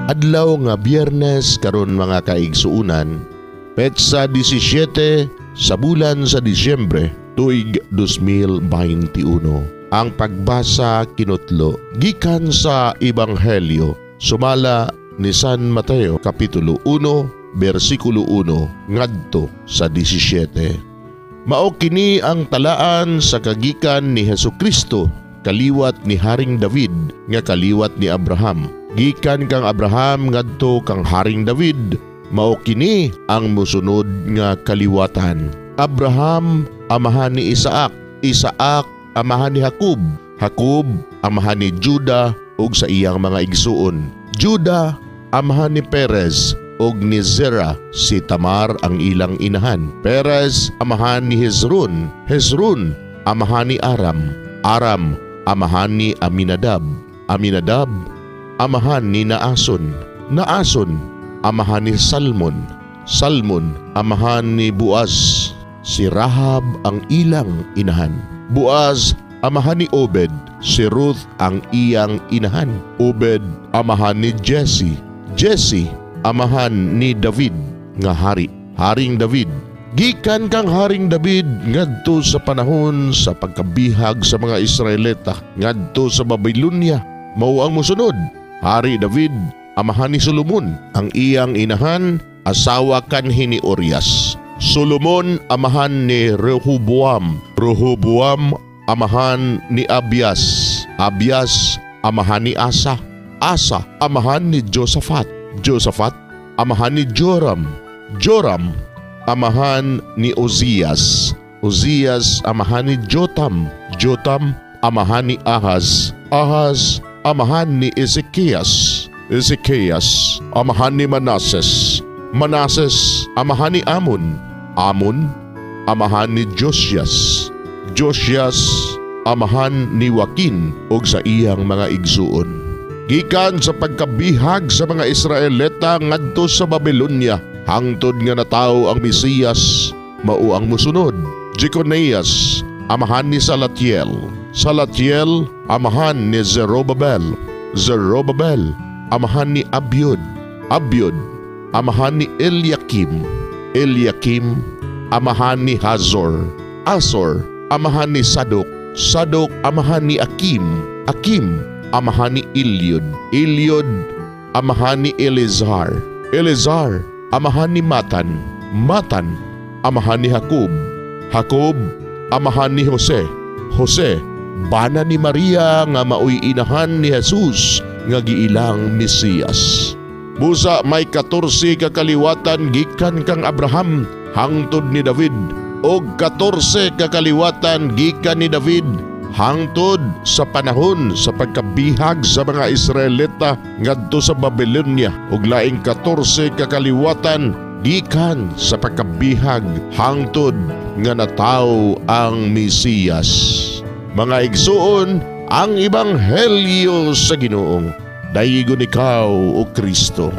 Adlaw nga Biyernes karon mga kaigsuunan, petsa 17 sa bulan sa Disyembre, tuig 2021. Ang pagbasa kinutlo gikan sa Ebanghelyo sumala ni San Mateo kapitulo 1 bersikulo 1 ngadto sa 17. Mao kini ang talaan sa kagikan ni Hesukristo kaliwat ni Haring David nga kaliwat ni Abraham. Gikan kang Abraham ngadto kang Haring David, mao kini ang mosunod nga kaliwatan. Abraham amahan ni Isaac, Isaac amahan ni Jacob, Jacob amahan ni Juda ug sa iyang mga igsuon. Juda amahan ni Perez ug ni Zerah, si Tamar ang ilang inahan. Perez amahan ni Hezron, Hezron amahan ni Aram, Aram amahan ni Aminadab, Aminadab amahan ni Naason, Naason amahan ni Salmon, Salmon amahan ni Boaz, si Rahab ang ilang inahan. Boaz amahan ni Obed, si Ruth ang iyang inahan. Obed amahan ni Jesse, Jesse amahan ni David nga hari, Haring David. Gikan kang Haring David ngadto sa panahon sa pagkabihag sa mga Israelita ngadto sa Babylonia. Mao ang mosunod. Hari David amahan ni Solomon, ang iyang inahan asawa kanhi ni Urias. Solomon amahan ni Rehoboam, Rehoboam amahan ni Abias, Abias amahan ni Asa, Asa amahan ni Josaphat, Josaphat amahan ni Joram, Joram amahan ni Uzias, Uzias amahan ni Jotam, Jotam amahan ni Ahaz, Ahaz amahan ni Ezekias, Ezekias amahan ni Manases, Manases amahan ni Amon, Amon amahan ni Josias, Josias amahan ni Joaquin ug sa iyang mga igsuon. Gikan sa pagkabihag sa mga Israelita ngadto sa Babylonia, hangtod nga natawo ang Mesiyas, mao ang mosunod. Jeconias amahan ni Salatiel, Salatiel amahan ni Zerobabel, Zerobabel amahan ni Abiud, Abiud amahan ni Eliakim, Eliakim amahan ni Hazor, Azor amahan ni Sadok, Sadok amahan ni Akim, Akim amahan ni Eliud, Eliud amahan ni Eleazar, Eleazar amahan ni Matan, Matan amahan ni Jacob, Jacob amahan ni Jose, Jose bana ni Maria nga maoy inahan ni Jesus nga giilang Mesiyas. Busa may 14 kakaliwatan gikan kang Abraham hangtod ni David og 14 kakaliwatan gikan ni David hangtod sa panahon sa pagkabihag sa mga Israelita ngadto sa Babylonia ug laing 14 kakaliwatan gikan sa pagkabihag hangtod nga natawo ang Mesiyas. Mga igsuon, ang Ebanghelyo sa Ginoong. Dayigon ikaw, O Kristo.